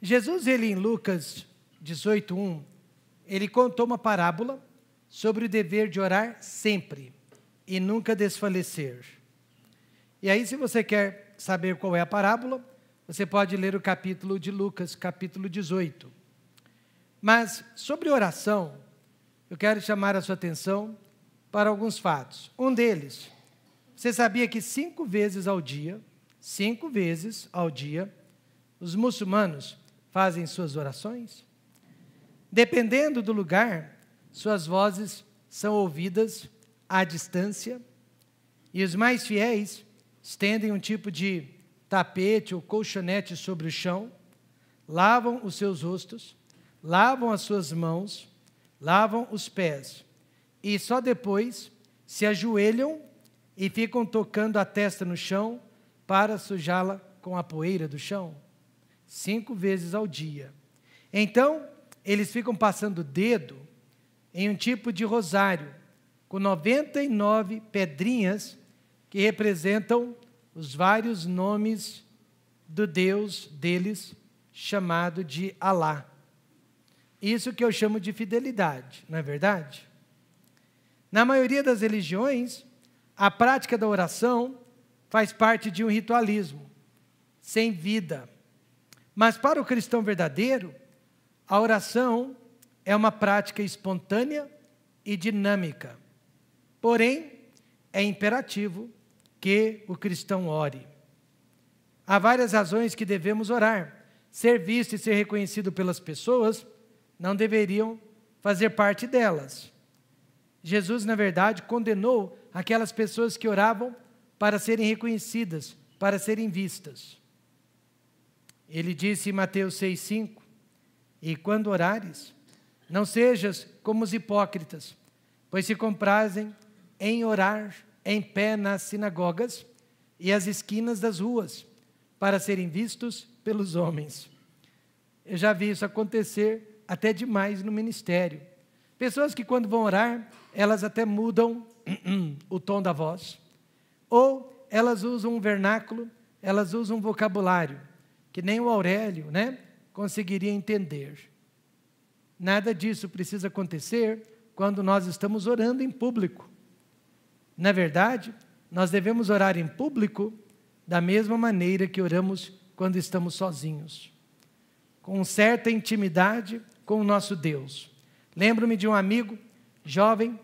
Jesus, em Lucas 18:1, ele contou uma parábola sobre o dever de orar sempre e nunca desfalecer. E aí, se você quer saber qual é a parábola, você pode ler o capítulo de Lucas, capítulo 18. Mas, sobre oração, eu quero chamar a sua atenção para alguns fatos. Um deles, você sabia que 5 vezes ao dia, os muçulmanos fazem suas orações? Dependendo do lugar, suas vozes são ouvidas à distância, e os mais fiéis estendem um tipo de tapete ou colchonete sobre o chão, lavam os seus rostos, lavam as suas mãos, lavam os pés, e só depois se ajoelham e ficam tocando a testa no chão para sujá-la com a poeira do chão. 5 vezes ao dia. Então, eles ficam passando o dedo em um tipo de rosário, com 99 pedrinhas que representam os vários nomes do Deus deles, chamado de Alá. Isso que eu chamo de fidelidade, não é verdade? Na maioria das religiões, a prática da oração faz parte de um ritualismo, sem vida. Mas para o cristão verdadeiro, a oração é uma prática espontânea e dinâmica. Porém, é imperativo que o cristão ore. Há várias razões que devemos orar. Ser visto e ser reconhecido pelas pessoas não deveriam fazer parte delas. Jesus, na verdade, condenou aquelas pessoas que oravam para serem reconhecidas, para serem vistas. Ele disse em Mateus 6,5, e quando orares, não sejas como os hipócritas, pois se comprazem em orar em pé nas sinagogas e às esquinas das ruas, para serem vistos pelos homens. Eu já vi isso acontecer até demais no ministério. Pessoas que quando vão orar, elas até mudam o tom da voz, ou elas usam um vernáculo, elas usam um vocabulário, que nem o Aurélio, conseguiria entender. Nada disso precisa acontecer quando nós estamos orando em público. Na verdade, nós devemos orar em público da mesma maneira que oramos quando estamos sozinhos, com certa intimidade com o nosso Deus. Lembro-me de um amigo jovem,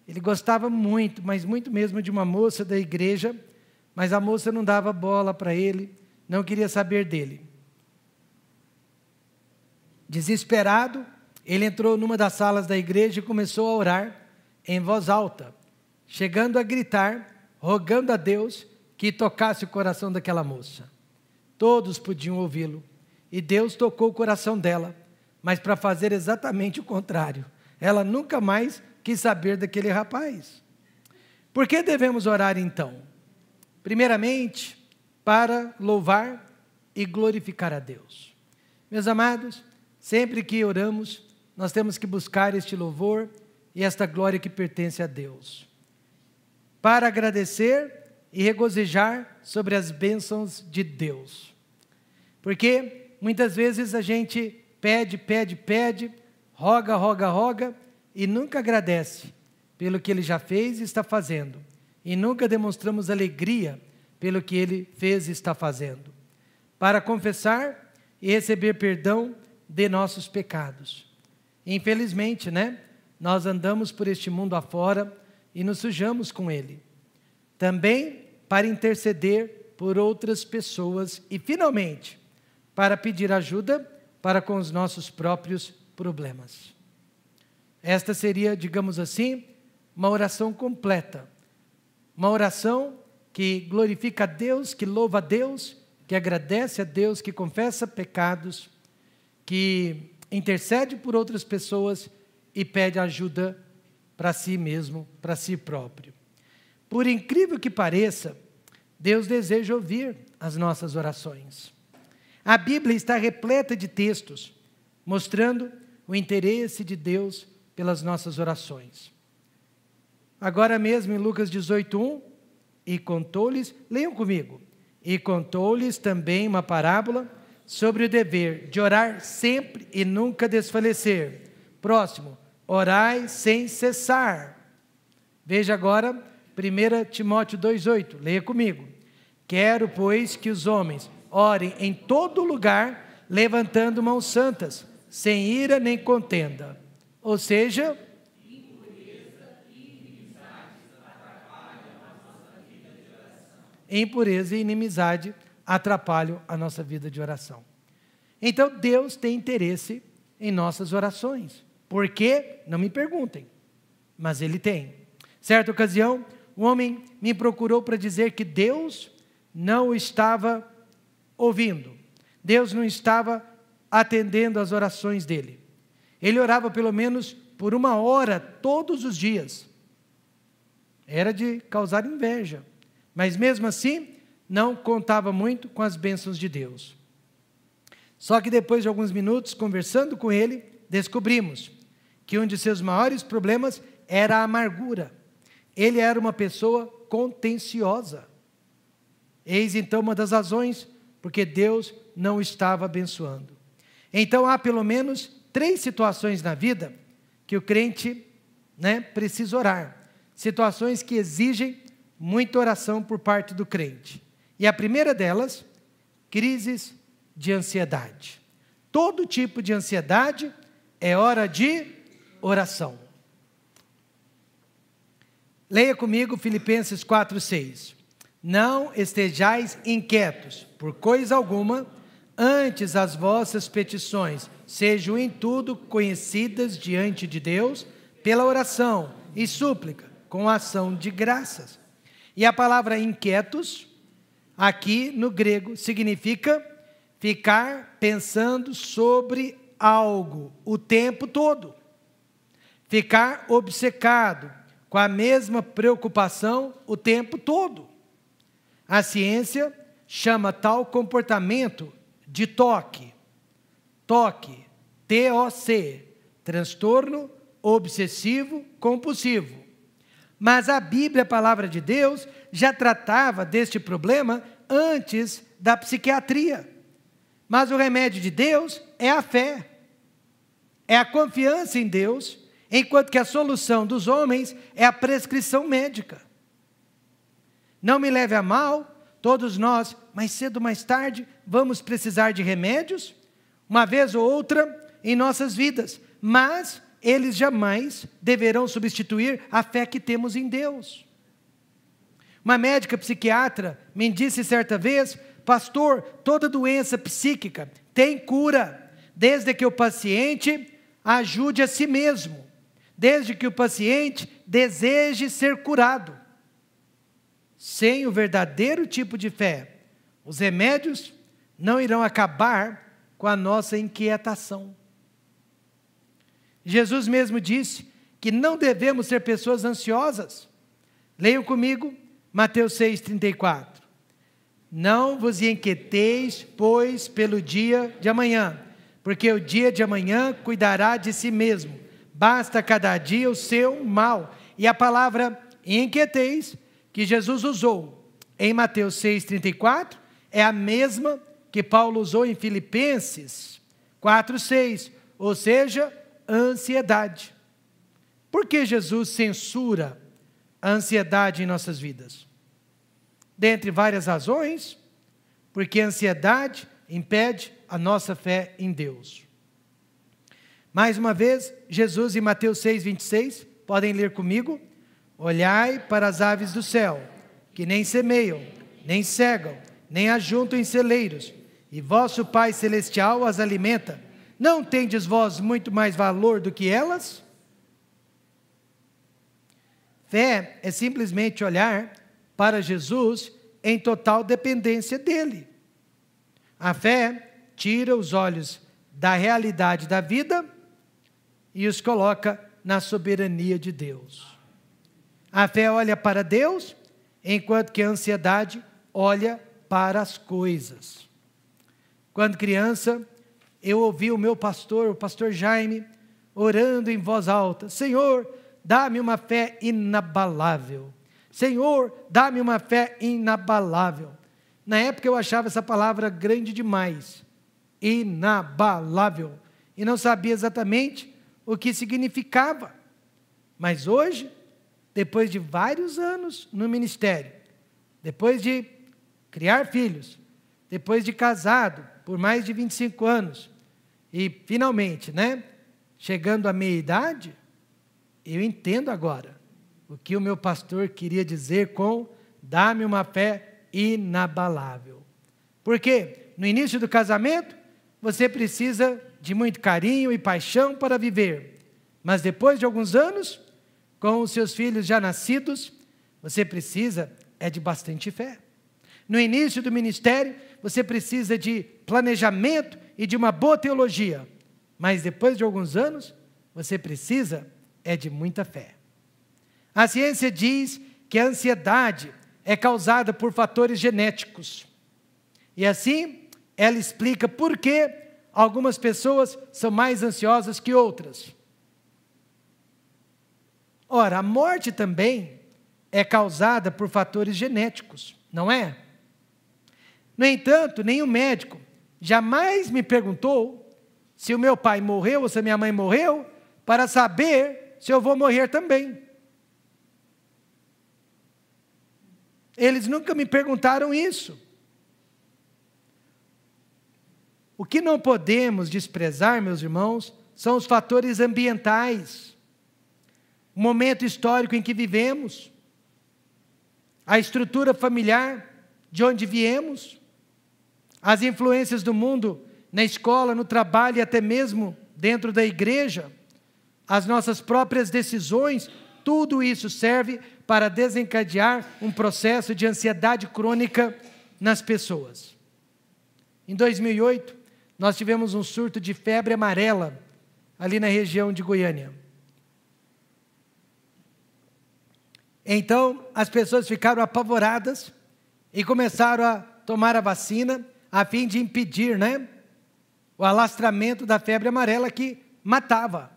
ele gostava muito, mas muito mesmo, de uma moça da igreja, mas a moça não dava bola para ele, não queria saber dele. Desesperado, ele entrou numa das salas da igreja e começou a orar em voz alta, chegando a gritar, rogando a Deus que tocasse o coração daquela moça. Todos podiam ouvi-lo, e Deus tocou o coração dela, mas para fazer exatamente o contrário. Ela nunca mais quis saber daquele rapaz. Por que devemos orar então? Primeiramente, para louvar e glorificar a Deus. Meus amados, sempre que oramos, nós temos que buscar este louvor e esta glória que pertence a Deus. Para agradecer e regozijar sobre as bênçãos de Deus. Porque muitas vezes a gente pede, roga e nunca agradece pelo que Ele já fez e está fazendo. E nunca demonstramos alegria pelo que Ele fez e está fazendo. Para confessar e receber perdão de nossos pecados. Infelizmente, nós andamos por este mundo afora e nos sujamos com ele. Também para interceder por outras pessoas e, finalmente, para pedir ajuda para com os nossos próprios problemas. Esta seria, digamos assim, uma oração completa. Uma oração que glorifica a Deus, que louva a Deus, que agradece a Deus, que confessa pecados, que intercede por outras pessoas e pede ajuda para si mesmo, para si próprio. Por incrível que pareça, Deus deseja ouvir as nossas orações. A Bíblia está repleta de textos mostrando o interesse de Deus pelas nossas orações. Agora mesmo em Lucas 18:1, e contou-lhes, leiam comigo, e contou-lhes também uma parábola sobre o dever de orar sempre e nunca desfalecer. Próximo, orai sem cessar. Veja agora 1 Timóteo 2,8, leia comigo. Quero, pois, que os homens orem em todo lugar, levantando mãos santas, sem ira nem contenda. Ou seja, impureza e inimizade atrapalham a nossa vida de oração. Então, Deus tem interesse em nossas orações. Por quê? Não me perguntem, mas Ele tem. Certa ocasião, um homem me procurou para dizer que Deus não o estava ouvindo. Deus não estava atendendo às orações dele. Ele orava pelo menos por 1 hora todos os dias. Era de causar inveja. Mas mesmo assim, não contava muito com as bênçãos de Deus. Só que depois de alguns minutos, conversando com ele, descobrimos que um de seus maiores problemas era a amargura. Ele era uma pessoa contenciosa. Eis então uma das razões porque Deus não estava abençoando. Então há pelo menos 3 situações na vida que o crente, precisa orar. Situações que exigem muita oração por parte do crente. E a primeira delas, crises de ansiedade. Todo tipo de ansiedade é hora de oração. Leia comigo Filipenses 4:6. Não estejais inquietos por coisa alguma, antes as vossas petições sejam em tudo conhecidas diante de Deus, pela oração e súplica, com ação de graças. E a palavra inquietos, aqui no grego, significa ficar pensando sobre algo o tempo todo. Ficar obcecado com a mesma preocupação o tempo todo. A ciência chama tal comportamento de TOC. TOC, T-O-C, transtorno obsessivo compulsivo. Mas a Bíblia, a palavra de Deus, já tratava deste problema antes da psiquiatria. Mas o remédio de Deus é a fé, é a confiança em Deus, enquanto que a solução dos homens é a prescrição médica. Não me leve a mal, todos nós, mais cedo ou mais tarde, vamos precisar de remédios, uma vez ou outra em nossas vidas, mas eles jamais deverão substituir a fé que temos em Deus. Uma médica psiquiatra me disse certa vez: pastor, toda doença psíquica tem cura, desde que o paciente ajude a si mesmo, desde que o paciente deseje ser curado. Sem o verdadeiro tipo de fé, os remédios não irão acabar com a nossa inquietação. Jesus mesmo disse que não devemos ser pessoas ansiosas. Leiam comigo Mateus 6,34. Não vos inquieteis, pois, pelo dia de amanhã, porque o dia de amanhã cuidará de si mesmo. Basta cada dia o seu mal. E a palavra inquieteis, que Jesus usou em Mateus 6,34, é a mesma que Paulo usou em Filipenses 4,6, ou seja, ansiedade. Por que Jesus censura a ansiedade em nossas vidas? Dentre várias razões, porque a ansiedade impede a nossa fé em Deus. Mais uma vez, Jesus em Mateus 6,26, podem ler comigo: olhai para as aves do céu, que nem semeiam, nem cegam, nem ajuntam em celeiros, e vosso Pai Celestial as alimenta. Não tendes vós muito mais valor do que elas? Fé é simplesmente olhar para Jesus em total dependência dele. A fé tira os olhos da realidade da vida e os coloca na soberania de Deus. A fé olha para Deus, enquanto que a ansiedade olha para as coisas. Quando criança, eu ouvi o meu pastor, o pastor Jaime, orando em voz alta: Senhor, dá-me uma fé inabalável. Senhor, dá-me uma fé inabalável. Na época eu achava essa palavra grande demais, inabalável. E não sabia exatamente o que significava. Mas hoje, depois de vários anos no ministério, depois de criar filhos, depois de casado por mais de 25 anos, e finalmente, chegando à meia-idade, eu entendo agora o que o meu pastor queria dizer com dá-me uma fé inabalável. Porque no início do casamento, você precisa de muito carinho e paixão para viver. Mas depois de alguns anos, com os seus filhos já nascidos, você precisa de bastante fé. No início do ministério, você precisa de planejamento e de uma boa teologia. Mas depois de alguns anos, você precisa de muita fé. A ciência diz que a ansiedade é causada por fatores genéticos. E assim, ela explica por que algumas pessoas são mais ansiosas que outras. Ora, a morte também é causada por fatores genéticos, não é? No entanto, nenhum médico jamais me perguntou se o meu pai morreu ou se a minha mãe morreu, para saber se eu vou morrer também. Eles nunca me perguntaram isso. O que não podemos desprezar, meus irmãos, são os fatores ambientais. O momento histórico em que vivemos, a estrutura familiar de onde viemos, as influências do mundo na escola, no trabalho e até mesmo dentro da igreja, as nossas próprias decisões, tudo isso serve para desencadear um processo de ansiedade crônica nas pessoas. Em 2008, nós tivemos um surto de febre amarela ali na região de Goiânia. Então, as pessoas ficaram apavoradas e começaram a tomar a vacina a fim de impedir, o alastramento da febre amarela que matava.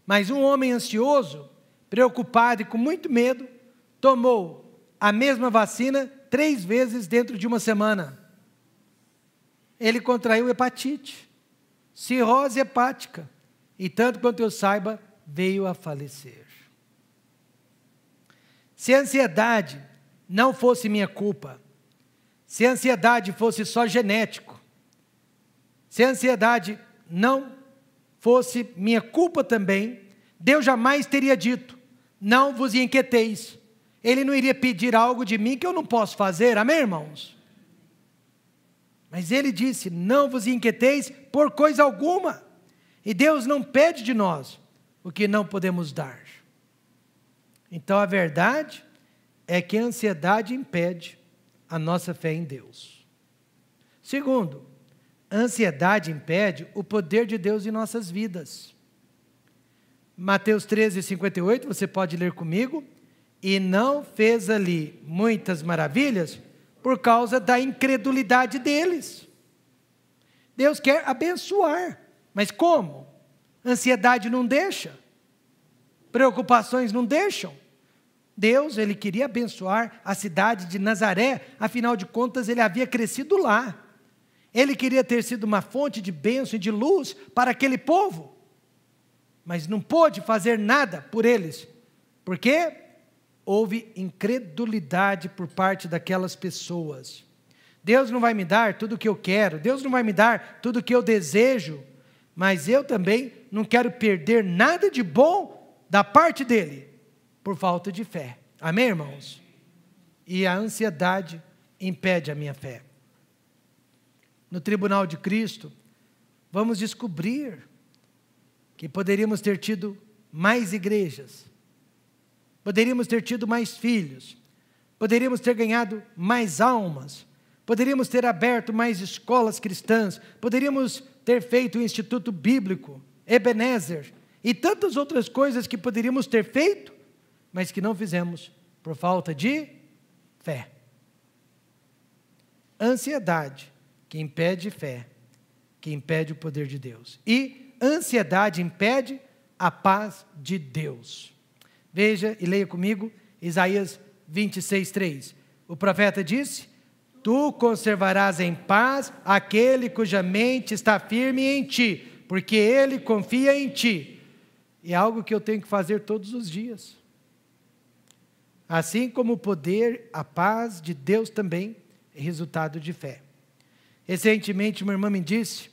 Mas um homem ansioso, preocupado e com muito medo, tomou a mesma vacina 3 vezes dentro de uma semana. Ele contraiu hepatite, cirrose hepática, e tanto quanto eu saiba, veio a falecer. Se a ansiedade não fosse minha culpa, se a ansiedade fosse só genético, se a ansiedade não fosse minha culpa também, Deus jamais teria dito, não vos inquieteis. Ele não iria pedir algo de mim que eu não posso fazer, amém, irmãos? Mas ele disse, não vos inquieteis por coisa alguma. E Deus não pede de nós o que não podemos dar. Então a verdade é que a ansiedade impede a nossa fé em Deus. Segundo, a ansiedade impede o poder de Deus em nossas vidas. Mateus 13:58, você pode ler comigo. E não fez ali muitas maravilhas por causa da incredulidade deles. Deus quer abençoar, mas como? Ansiedade não deixa, preocupações não deixam. Deus, ele queria abençoar a cidade de Nazaré, afinal de contas ele havia crescido lá. Ele queria ter sido uma fonte de bênção e de luz para aquele povo, mas não pôde fazer nada por eles, porque houve incredulidade por parte daquelas pessoas. Deus não vai me dar tudo o que eu quero, Deus não vai me dar tudo o que eu desejo, mas eu também não quero perder nada de bom da parte dele, por falta de fé. Amém, irmãos? E a ansiedade impede a minha fé. No tribunal de Cristo, vamos descobrir que poderíamos ter tido mais igrejas, poderíamos ter tido mais filhos, poderíamos ter ganhado mais almas, poderíamos ter aberto mais escolas cristãs, poderíamos ter feito o Instituto Bíblico, Ebenezer, e tantas outras coisas que poderíamos ter feito, mas que não fizemos por falta de fé. Ansiedade que impede fé, que impede o poder de Deus. E ansiedade impede a paz de Deus. Veja e leia comigo Isaías 26:3. O profeta disse, tu conservarás em paz aquele cuja mente está firme em ti, porque ele confia em ti. É algo que eu tenho que fazer todos os dias. Assim como o poder, a paz de Deus também é resultado de fé. Recentemente, uma irmã me disse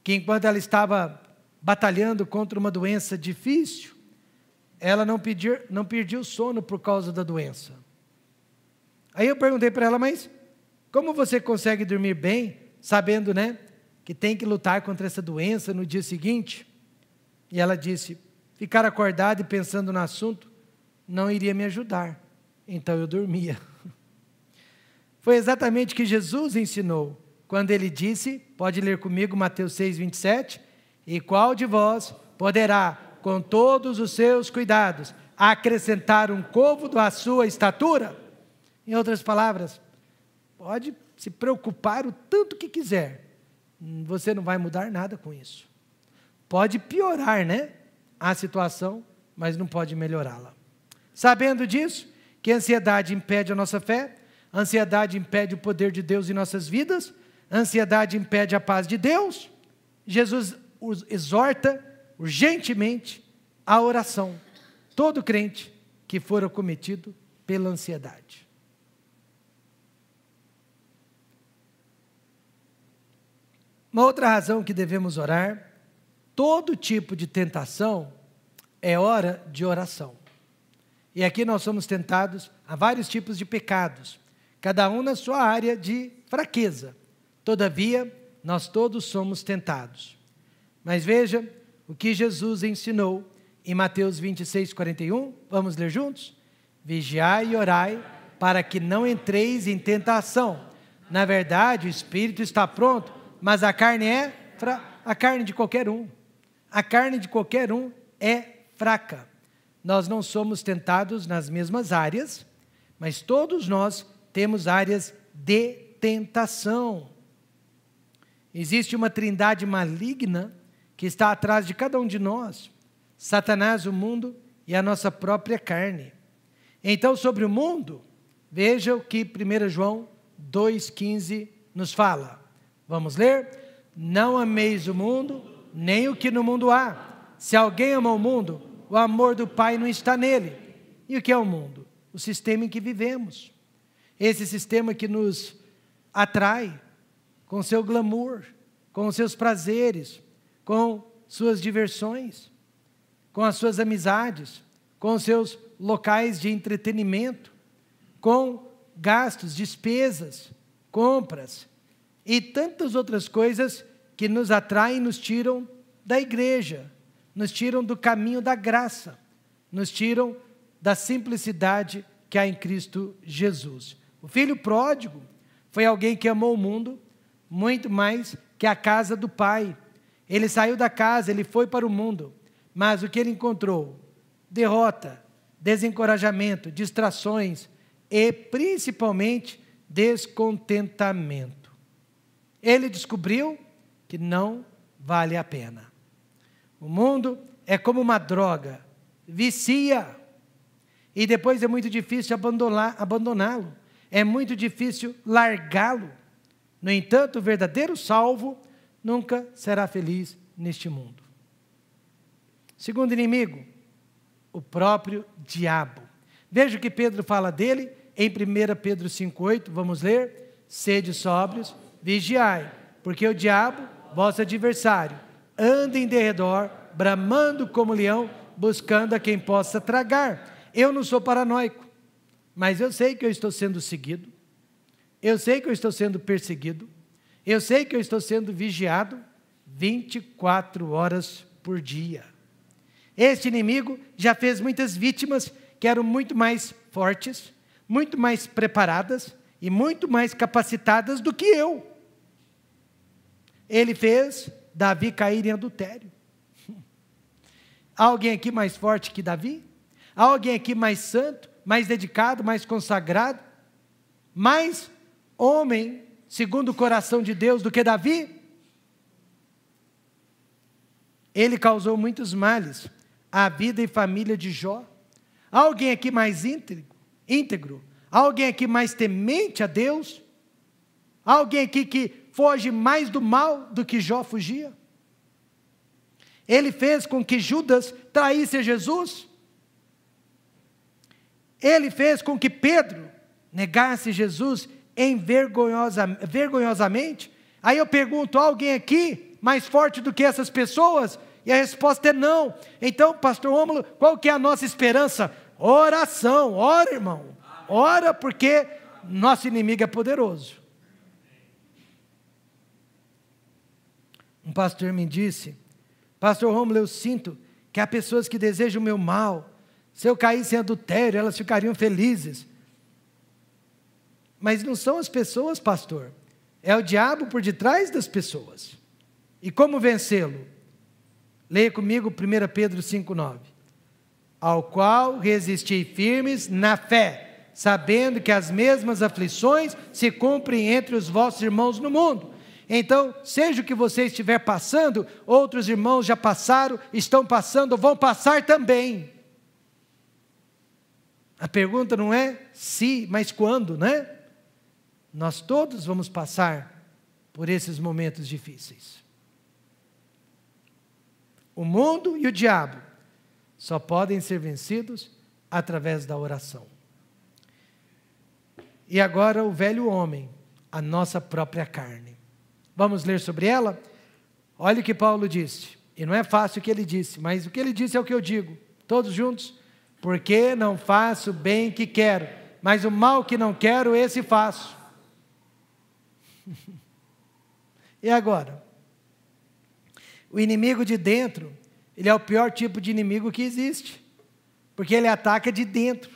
que enquanto ela estava batalhando contra uma doença difícil, ela não perdia o sono por causa da doença. Aí eu perguntei para ela, mas como você consegue dormir bem, sabendo, que tem que lutar contra essa doença no dia seguinte? E ela disse, ficar acordada e pensando no assunto não iria me ajudar, então eu dormia. Foi exatamente o que Jesus ensinou, quando ele disse, pode ler comigo Mateus 6, 27, e qual de vós poderá, com todos os seus cuidados, acrescentar um côvado à sua estatura? Em outras palavras, pode se preocupar o tanto que quiser, você não vai mudar nada com isso. Pode piorar, a situação, mas não pode melhorá-la. Sabendo disso, que a ansiedade impede a nossa fé, a ansiedade impede o poder de Deus em nossas vidas, a ansiedade impede a paz de Deus, Jesus os exorta urgentemente à oração. Todo crente que for acometido pela ansiedade. Uma outra razão que devemos orar, todo tipo de tentação é hora de oração. E aqui nós somos tentados a vários tipos de pecados, cada um na sua área de fraqueza. Todavia, nós todos somos tentados. Mas veja o que Jesus ensinou em Mateus 26, 41. Vamos ler juntos? Vigiai e orai para que não entreis em tentação. Na verdade, o espírito está pronto, mas a carne é a carne de qualquer um. A carne de qualquer um é fraca. Nós não somos tentados nas mesmas áreas, mas todos nós temos áreas de tentação. Existe uma trindade maligna que está atrás de cada um de nós: Satanás, o mundo e a nossa própria carne. Então, sobre o mundo, veja o que 1 João 2,15 nos fala. Vamos ler? Não ameis o mundo, nem o que no mundo há. Se alguém ama o mundo, o amor do Pai não está nele. E o que é o mundo? O sistema em que vivemos. Esse sistema que nos atrai com seu glamour, com seus prazeres, com suas diversões, com as suas amizades, com os seus locais de entretenimento, com gastos, despesas, compras e tantas outras coisas que nos atraem e nos tiram da igreja, nos tiram do caminho da graça, nos tiram da simplicidade que há em Cristo Jesus. O filho pródigo foi alguém que amou o mundo muito mais que a casa do pai. Ele saiu da casa, ele foi para o mundo, mas o que ele encontrou? Derrota, desencorajamento, distrações e principalmente descontentamento. Ele descobriu que não vale a pena. O mundo é como uma droga, vicia, e depois é muito difícil abandoná-lo, é muito difícil largá-lo. No entanto, o verdadeiro salvo nunca será feliz neste mundo. Segundo inimigo, o próprio diabo. Veja o que Pedro fala dele em 1 Pedro 5,8, vamos ler? Sede sóbrios, vigiai, porque o diabo, vosso adversário, anda em derredor, bramando como leão, buscando a quem possa tragar. Eu não sou paranoico, mas eu sei que eu estou sendo seguido, eu sei que eu estou sendo perseguido, eu sei que eu estou sendo vigiado 24 horas por dia. Este inimigo já fez muitas vítimas que eram muito mais fortes, muito mais preparadas e muito mais capacitadas do que eu. Ele fez Davi cair em adultério. Há alguém aqui mais forte que Davi? Há alguém aqui mais santo, mais dedicado, mais consagrado, mais homem segundo o coração de Deus do que Davi? Ele causou muitos males à vida e família de Jó. Há alguém aqui mais íntegro? Há alguém aqui mais temente a Deus? Alguém aqui que foge mais do mal do que Jó fugia? Ele fez com que Judas traísse Jesus? Ele fez com que Pedro negasse Jesus vergonhosamente? Aí eu pergunto, há alguém aqui mais forte do que essas pessoas? E a resposta é não. Então, pastor Rômulo, qual que é a nossa esperança? Oração, ora, irmão. Ora, porque nosso inimigo é poderoso. Um pastor me disse, pastor Rômulo, eu sinto que há pessoas que desejam o meu mal. Se eu caísse em adultério, elas ficariam felizes. Mas não são as pessoas, pastor. É o diabo por detrás das pessoas. E como vencê-lo? Leia comigo 1 Pedro 5,9. Ao qual resisti firmes na fé, sabendo que as mesmas aflições se cumprem entre os vossos irmãos no mundo. Então, seja o que você estiver passando, outros irmãos já passaram, estão passando, vão passar também. A pergunta não é se, mas quando, né? Nós todos vamos passar por esses momentos difíceis. O mundo e o diabo só podem ser vencidos através da oração. E agora o velho homem, a nossa própria carne. Vamos ler sobre ela? Olha o que Paulo disse. E não é fácil o que ele disse, mas o que ele disse é o que eu digo. Todos juntos. Porque não faço o bem que quero, mas o mal que não quero, esse faço. E agora? O inimigo de dentro, ele é o pior tipo de inimigo que existe. Porque ele ataca de dentro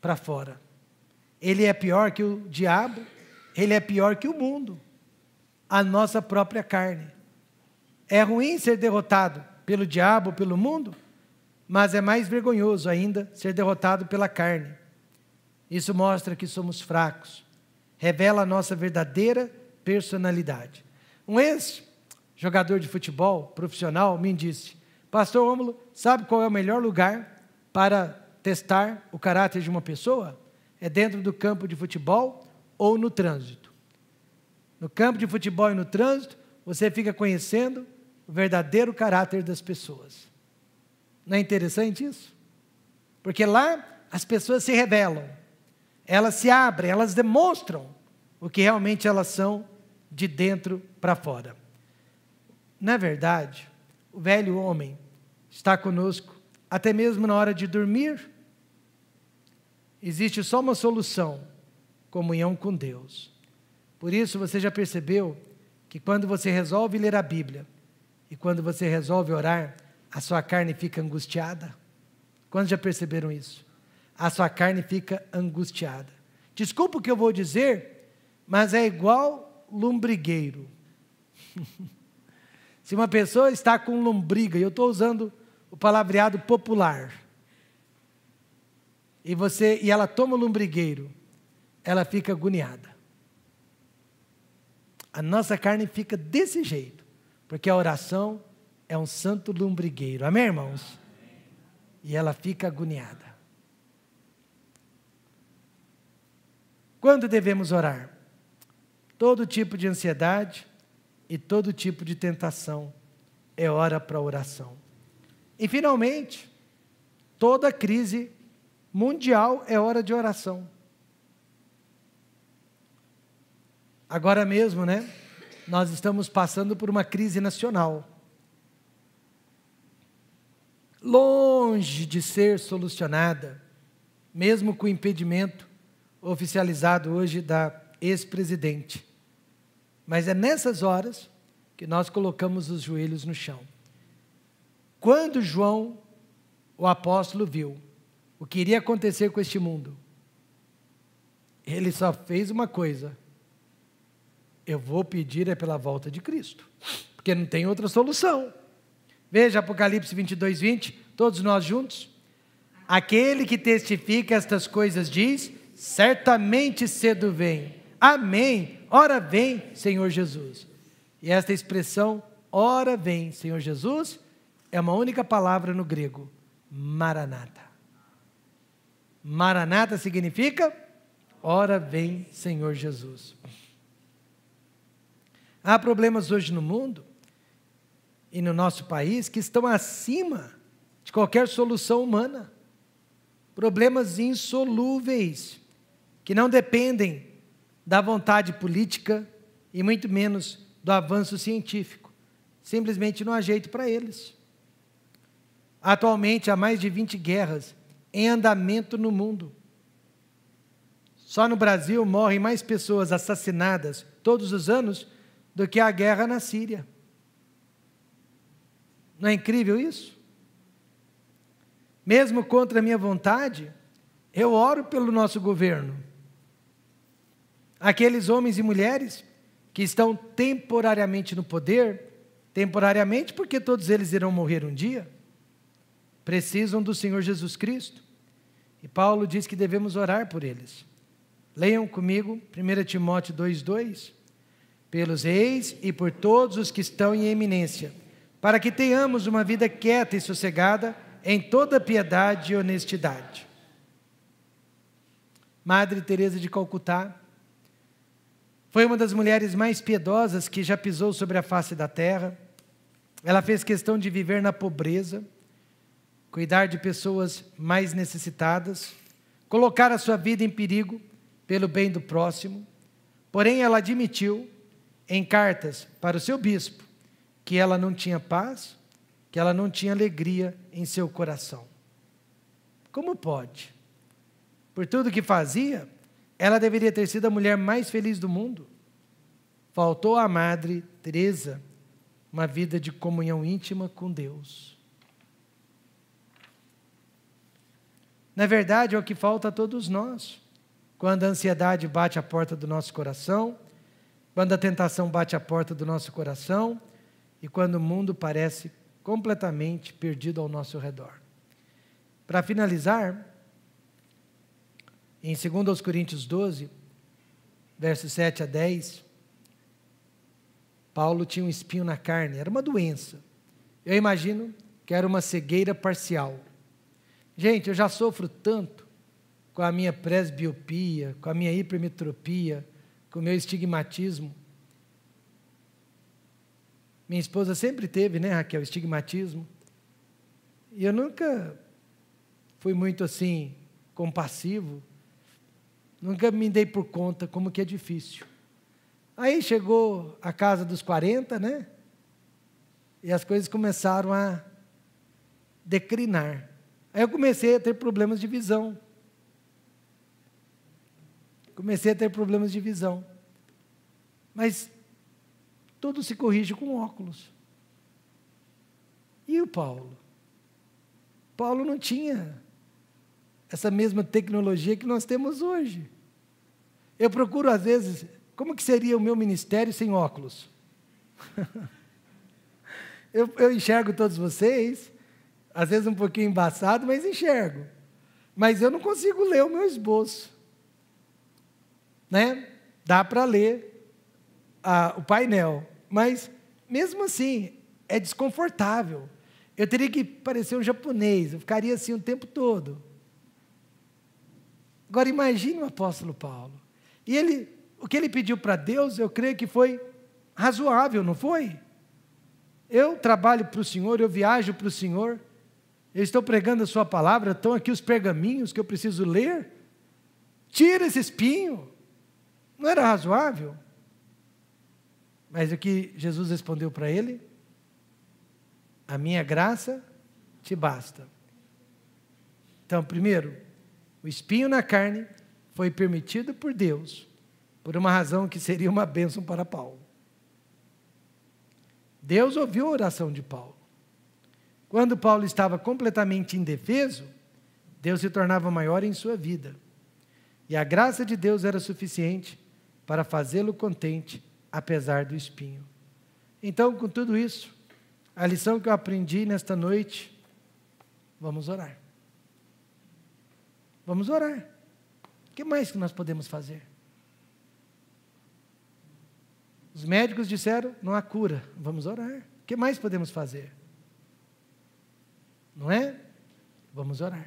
para fora. Ele é pior que o diabo, ele é pior que o mundo. A nossa própria carne. É ruim ser derrotado pelo diabo, pelo mundo, mas é mais vergonhoso ainda ser derrotado pela carne. Isso mostra que somos fracos. Revela a nossa verdadeira personalidade. Um ex-jogador de futebol profissional me disse, pastor Rômulo, sabe qual é o melhor lugar para testar o caráter de uma pessoa? É dentro do campo de futebol ou no trânsito. No campo de futebol e no trânsito, você fica conhecendo o verdadeiro caráter das pessoas. Não é interessante isso? Porque lá as pessoas se revelam, elas se abrem, elas demonstram o que realmente elas são de dentro para fora. Na verdade, o velho homem está conosco até mesmo na hora de dormir. Existe só uma solução: comunhão com Deus. Por isso você já percebeu que quando você resolve ler a Bíblia e quando você resolve orar, a sua carne fica angustiada? Quantos já perceberam isso? A sua carne fica angustiada. Desculpa o que eu vou dizer, mas é igual lombrigueiro. Se uma pessoa está com lombriga, e eu estou usando o palavreado popular, e ela toma o lombrigueiro, ela fica agoniada. A nossa carne fica desse jeito, porque a oração é um santo lombrigueiro. Amém, irmãos? E ela fica agoniada. Quando devemos orar? Todo tipo de ansiedade e todo tipo de tentação é hora para oração. E finalmente, toda crise mundial é hora de oração. Agora mesmo, né? Nós estamos passando por uma crise nacional. Longe de ser solucionada, mesmo com o impedimento oficializado hoje da ex-presidente. Mas é nessas horas que nós colocamos os joelhos no chão. Quando João, o apóstolo, viu o que iria acontecer com este mundo, ele só fez uma coisa: eu vou pedir pela volta de Cristo, porque não tem outra solução. Veja Apocalipse 22:20, todos nós juntos. Aquele que testifica estas coisas diz, certamente cedo vem. Amém. Ora vem, Senhor Jesus. E esta expressão, ora vem, Senhor Jesus, é uma única palavra no grego, Maranata. Maranata significa, Ora vem, Senhor Jesus. Há problemas hoje no mundo e no nosso país que estão acima de qualquer solução humana. Problemas insolúveis, que não dependem da vontade política e muito menos do avanço científico. Simplesmente não há jeito para eles. Atualmente há mais de 20 guerras em andamento no mundo. Só no Brasil morrem mais pessoas assassinadas todos os anos do que a guerra na Síria. Não é incrível isso? Mesmo contra a minha vontade, eu oro pelo nosso governo. Aqueles homens e mulheres que estão temporariamente no poder, temporariamente porque todos eles irão morrer um dia, precisam do Senhor Jesus Cristo. E Paulo diz que devemos orar por eles. Leiam comigo 1 Timóteo 2,2. Pelos reis e por todos os que estão em eminência, para que tenhamos uma vida quieta e sossegada em toda piedade e honestidade. Madre Teresa de Calcutá foi uma das mulheres mais piedosas que já pisou sobre a face da terra. Ela fez questão de viver na pobreza, cuidar de pessoas mais necessitadas, colocar a sua vida em perigo pelo bem do próximo. Porém, ela admitiu em cartas para o seu bispo que ela não tinha paz, que ela não tinha alegria em seu coração. Como pode? Por tudo que fazia, ela deveria ter sido a mulher mais feliz do mundo. Faltou à Madre Teresa uma vida de comunhão íntima com Deus. Na verdade, é o que falta a todos nós. Quando a ansiedade bate à porta do nosso coração, quando a tentação bate à porta do nosso coração e quando o mundo parece completamente perdido ao nosso redor. Para finalizar, em 2 Coríntios 12, versos 7 a 10, Paulo tinha um espinho na carne, era uma doença. Eu imagino que era uma cegueira parcial. Gente, eu já sofro tanto com a minha presbiopia, com a minha hipermetropia, com o meu estigmatismo. Minha esposa sempre teve, né, Raquel, estigmatismo. E eu nunca fui muito assim, compassivo. Nunca me dei por conta como que é difícil. Aí chegou a casa dos 40, né? E as coisas começaram a declinar. Aí eu comecei a ter problemas de visão. Mas tudo se corrige com óculos. E o Paulo? Paulo não tinha essa mesma tecnologia que nós temos hoje. Eu procuro, às vezes, como que seria o meu ministério sem óculos? eu enxergo todos vocês, às vezes um pouquinho embaçado, mas enxergo. Mas eu não consigo ler o meu esboço. Né? Dá para ler o painel, mas mesmo assim é desconfortável. Eu teria que parecer um japonês, eu ficaria assim o tempo todo. Agora imagine o apóstolo Paulo. E o que ele pediu para Deus, eu creio que foi razoável, não foi? Eu trabalho para o Senhor, eu viajo para o Senhor, eu estou pregando a sua palavra, estão aqui os pergaminhos que eu preciso ler. Tira esse espinho. Não era razoável? Mas o que Jesus respondeu para ele? A minha graça te basta. Então, primeiro, o espinho na carne foi permitido por Deus, por uma razão que seria uma bênção para Paulo. Deus ouviu a oração de Paulo. Quando Paulo estava completamente indefeso, Deus se tornava maior em sua vida. E a graça de Deus era suficiente para fazê-lo contente, apesar do espinho. Então, com tudo isso, a lição que eu aprendi nesta noite, vamos orar. Vamos orar. O que mais que nós podemos fazer? Os médicos disseram, não há cura. Vamos orar. O que mais podemos fazer? Não é? Vamos orar.